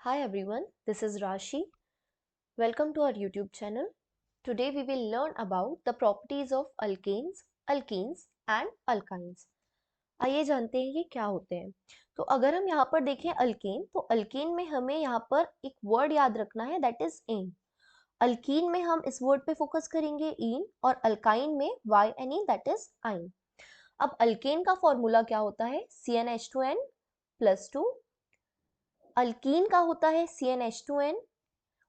Hi everyone, this is Rashi. Welcome to our YouTube channel. Today we will learn about the properties of alkanes, alkenes and alkynes. आइए जानते हैं ये क्या होते हैं। तो अगर हम यहाँ पर देखें अल्केन, तो अल्केन में हमें यहाँ पर एक वर्ड याद रखना है, दैट इज एन। अल्कीन में हम इस वर्ड पे फोकस करेंगे इन, और अल्काइन में Y N E, that is yne. अब अल्केन का फॉर्मूला क्या होता है, CnH2n+2। अल्कीन का होता है CnH2n,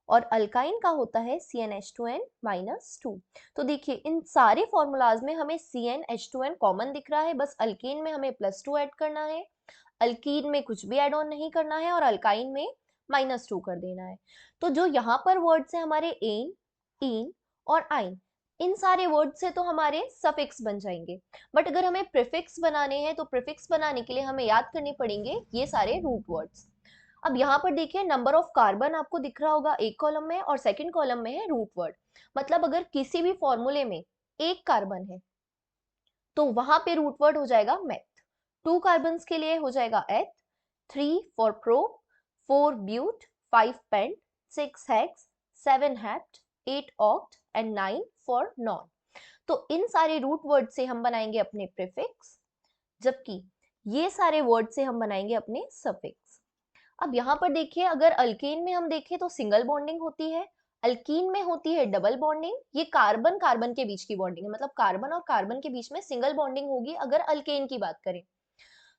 और अल्काइन का होता है CnH2n-2। तो देखिए इन सारे फॉर्मूलाज में हमें CnH2n कॉमन दिख रहा है, बस अल्कीन में हमें +2 ऐड करना है, अल्कीन में कुछ भी ऐड ऑन नहीं करना है, और अल्काइन में -2 कर देना है। तो जो यहाँ पर वर्ड्स है हमारे एन, इन और आइन, इन सारे वर्ड से तो हमारे सफिक्स बन जाएंगे, बट अगर हमें प्रीफिक्स बनाने हैं तो प्रीफिक्स बनाने के लिए हमें याद करने पड़ेंगे ये सारे रूट वर्ड्स। अब यहाँ पर देखिए नंबर ऑफ कार्बन आपको दिख रहा होगा एक कॉलम में, और सेकंड कॉलम में है रूट वर्ड। मतलब अगर किसी भी फॉर्मूले में एक कार्बन है तो वहां पे रूट वर्ड हो जाएगा मेथ। 2 कार्बन के लिए हो जाएगा eth, 3 for pro, 4 but, 5 pent, 6 hex, 7 hept, 8 oct and 9 for non. तो इन सारे रूट वर्ड से हम बनाएंगे अपने प्रीफिक्स, जबकि ये सारे वर्ड से हम बनाएंगे अपने सफिक्स। अब यहाँ पर देखिए अगर अल्केन में हम देखें तो सिंगल बॉन्डिंग होती है, अल्कीन में होती है डबल बॉन्डिंग। ये कार्बन कार्बन के बीच की बॉन्डिंग है, मतलब कार्बन और कार्बन के बीच में सिंगल बॉन्डिंग होगी अगर अल्केन की बात करें।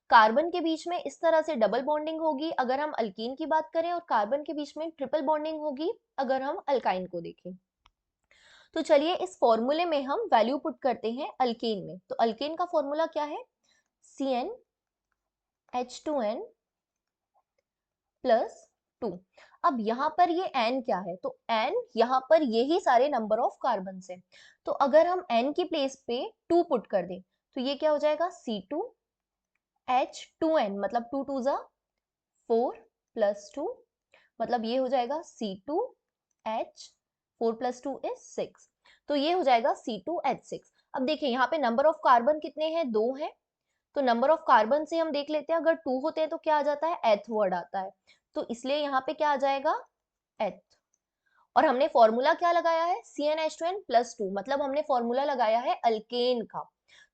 कार्बन के बीच में इस तरह से डबल बॉन्डिंग होगी अगर हम अल्कीन की बात करें, और कार्बन के बीच में ट्रिपल बॉन्डिंग होगी अगर हम अल्काइन को देखें। तो चलिए इस फॉर्मूले में हम वैल्यू पुट करते हैं अल्केन में। तो अल्केन का फॉर्मूला क्या है, CnH2n +2। अब यहाँ पर ये n क्या है, तो n यहाँ पर यही सारे नंबर ऑफ कार्बन है। तो अगर हम n की प्लेस पे 2 पुट कर दें तो ये क्या हो जाएगा, C2H2n, मतलब 2 2 4 +2, मतलब ये हो जाएगा C2H, 4 + 2 is 6। तो ये हो जाएगा C2H6। अब देखिए यहाँ पे नंबर ऑफ कार्बन कितने हैं, 2 हैं। तो नंबर ऑफ कार्बन से हम देख लेते हैं, अगर 2 होते हैं तो क्या आ जाता है, एथ वर्ड आता है। तो इसलिए यहाँ पे क्या आ जाएगा, एथ। और हमने फॉर्मूला क्या लगाया है, CnH2n+2, मतलब हमने फॉर्मूला लगाया है अल्केन का।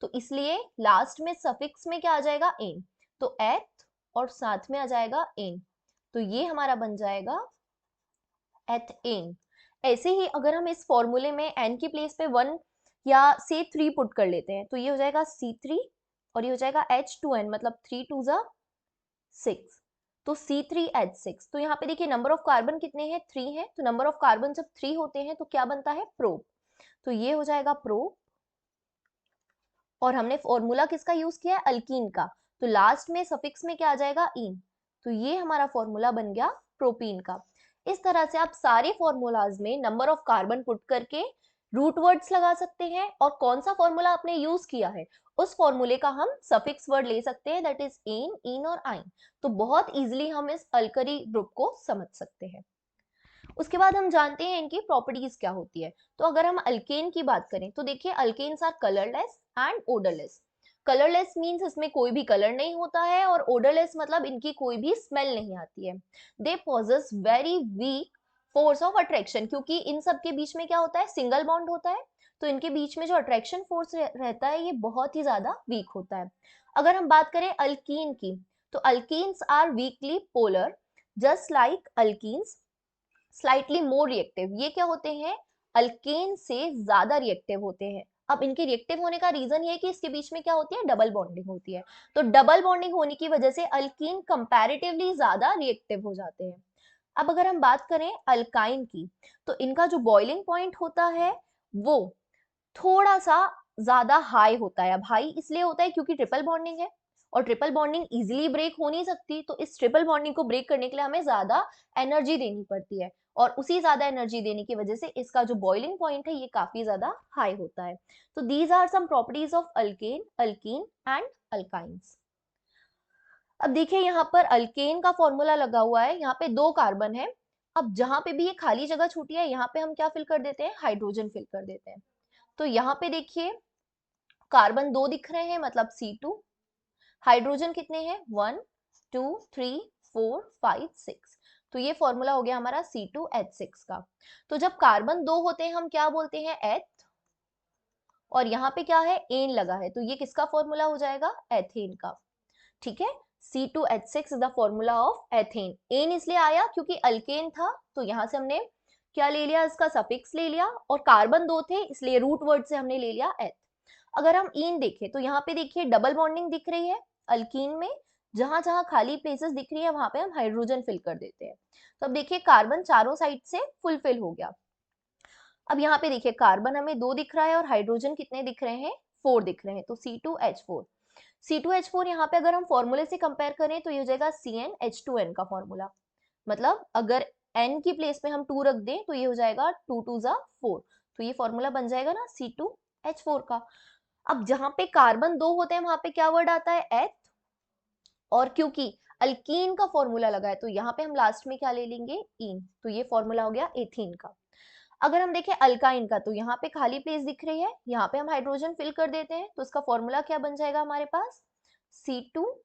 तो इसलिए लास्ट में सफिक्स में क्या आ जाएगा, एन। तो एथ और साथ में आ जाएगा एन, तो ये हमारा बन जाएगा एथेन। ऐसे ही अगर हम इस फॉर्मूले में एन की प्लेस पे 1 या से 3 पुट कर लेते हैं तो ये हो जाएगा C3, और ये हो जाएगा H2n, मतलब 3 2 6, तो C3H6। तो यहाँ पे देखिए नंबर ऑफ कार्बन कितने हैं, 3 है। तो नंबर ऑफ कार्बन जब 3 होते हैं तो क्या बनता है, प्रोप। तो ये हो जाएगा प्रोप, और हमने फॉर्मूला किसका यूज किया है, अल्कीन का। तो लास्ट में सफिक्स में क्या आ जाएगा, इन। तो ये हमारा फॉर्मूला बन गया प्रोपीन का। इस तरह से आप सारे फॉर्मूलाज में नंबर ऑफ कार्बन पुट करके रूट वर्ड्स लगा सकते हैं, और कौन सा फॉर्मूला आपने यूज किया है उस फॉर्मूले का हम सफिक्स वर्ड ले सकते हैं, दैट इज इन, इन और आइन। तो बहुत इजीली हम इस अल्करी ग्रुप को समझ सकते हैं। उसके बाद हम जानते हैं इनकी प्रॉपर्टीज क्या होती है। तो अगर हम अल्केन की बात करें तो देखिए alkanes are colourless and odourless. Colourless means इसमें कोई भी कलर नहीं होता है, और ओडरलेस मतलब इनकी कोई भी स्मेल नहीं आती है। They possess very weak force of attraction, क्योंकि इन सब के बीच में क्या होता है, सिंगल बॉन्ड होता है। तो इनके बीच में जो अट्रैक्शन फोर्स रहता है ये बहुत ही ज्यादा वीक होता है। अगर हम बात करें अल्कीन की, तो alkenes are weakly polar just like alkenes, slightly more reactive. ये क्या होते हैं, अल्केन से ज्यादा रिएक्टिव होते हैं। अब इनके रिएक्टिव होने का रीजन ये है कि इसके बीच में क्या होती है, डबल बॉन्डिंग होती है। तो डबल बॉन्डिंग होने की वजह से अल्कीन कंपैरेटिवली ज्यादा रिएक्टिव हो जाते हैं। अब अगर हम बात करें अल्काइन की, तो इनका जो बॉइलिंग पॉइंट होता है वो थोड़ा सा ज्यादा हाई होता है। अब हाई इसलिए होता है क्योंकि ट्रिपल बॉन्डिंग है, और ट्रिपल बॉन्डिंग इजीली ब्रेक हो नहीं सकती। तो इस ट्रिपल बॉन्डिंग को ब्रेक करने के लिए हमें ज्यादा एनर्जी देनी पड़ती है, और उसी ज्यादा एनर्जी देने की वजह से इसका जो बॉइलिंग पॉइंट है ये काफी ज्यादा हाई होता है। तो these are some properties of alkane, alkene and alkynes. अब देखिए यहाँ पर अल्केन का फॉर्मूला लगा हुआ है, यहाँ पे 2 कार्बन है। अब जहां पे भी ये खाली जगह छूटी है यहाँ पे हम क्या फिल कर देते हैं, हाइड्रोजन फिल कर देते हैं। तो यहाँ पे देखिए कार्बन 2 दिख रहे हैं, मतलब C2। हाइड्रोजन कितने हैं, 1 2 3 4 5 6। तो ये फॉर्मूला हो गया हमारा C2H6 का। तो जब कार्बन 2 होते हैं हम क्या बोलते हैं, एथ, और यहाँ पे क्या है, एन लगा है, तो ये किसका फॉर्मूला हो जाएगा, एथेन का। ठीक है, C2H6 is the formula of ethane. एन इसलिए आया क्योंकि अल्केन था, तो यहां से हमने क्या ले लिया, इसका सफिक्स ले लिया, और कार्बन 2 थे इसलिए रूट वर्ड से हमने ले लिया एथ। अगर हम इन देखें तो यहाँ पे देखिए डबल बॉन्डिंग दिख रही है अल्कीन में, जहां जहां खाली प्लेसेस दिख रही है वहां पे हम हाइड्रोजन फिल कर देते हैं। तो अब देखिए कार्बन चारों साइड से फुलफिल हो गया। अब यहाँ पे देखिए कार्बन हमें 2 दिख रहा है और हाइड्रोजन कितने दिख रहे हैं, 4 दिख रहे हैं, तो C2H4। C2H4 यहाँ पे अगर हम फॉर्मूले से कंपेयर करें तो ये हो जाएगा CnH2n का फॉर्मूला। मतलब अगर n की प्लेस में हम 2 रख दें तो ये हो जाएगा 2 2 जा 4, तो ये फॉर्मूला बन जाएगा ना C2H4 का। अब जहां पे कार्बन 2 होते हैं वहां पे क्या वर्ड आता है, एथ, और क्योंकि अल्कीन का फॉर्मूला लगा है तो यहाँ पे हम लास्ट में क्या ले लेंगे, इन, तो ये फॉर्मूला हो गया एथीन का। अगर हम देखें अल्काइन का तो यहाँ पे खाली प्लेस दिख रही है, यहाँ पे हम हाइड्रोजन फिल कर देते हैं, तो इसका फॉर्मूला क्या बन जाएगा हमारे पास, C2,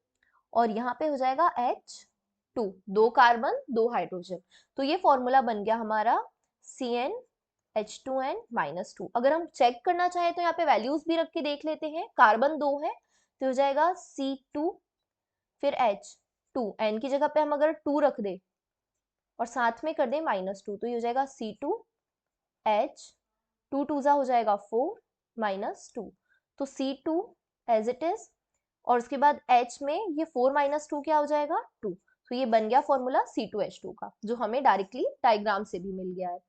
और यहाँ पे हो जाएगा H2, 2 कार्बन 2 हाइड्रोजन, तो ये फॉर्मूला बन गया हमारा CnH2n-2। अगर हम चेक करना चाहें तो यहाँ पे वैल्यूज भी रख के देख लेते हैं। कार्बन 2 है तो हो जाएगा C2 फिर H2, n की जगह पे हम अगर 2 रख दे और साथ में कर दें -2 तो ये हो जाएगा C2H, 2 2 जा हो जाएगा 4 -2, तो C2 एज इट इज, और उसके बाद H में ये 4 -2 क्या हो जाएगा, 2, तो ये बन गया फॉर्मूला C2H2 का, जो हमें डायरेक्टली डायग्राम से भी मिल गया है।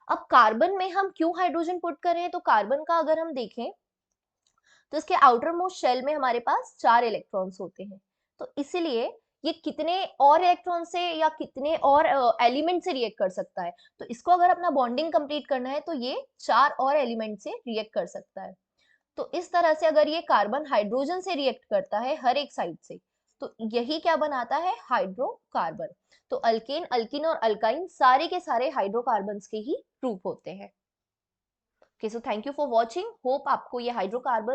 अब कार्बन में हम क्यों हाइड्रोजन पुट कर रहे हैं, तो कार्बन का अगर हम देखें तो इसके आउटर मोस्ट शेल में हमारे पास 4 इलेक्ट्रॉन्स होते हैं, तो इसीलिए ये कितने और इलेक्ट्रॉन से या कितने और एलिमेंट से रिएक्ट कर सकता है, तो इसको अगर अपना बॉन्डिंग कंप्लीट करना है तो ये 4 और एलिमेंट से रिएक्ट कर सकता है। तो इस तरह से अगर ये कार्बन हाइड्रोजन से रिएक्ट करता है हर एक साइड से, तो यही क्या बनाता है, हाइड्रोकार्बन। तो अल्केन, अल्कीन और अल्काइन सारे के सारे हाइड्रोकार्बन्स के ही रूप होते हैं। Okay, so thank you for watching, hope आपको ये हाइड्रोकार्बन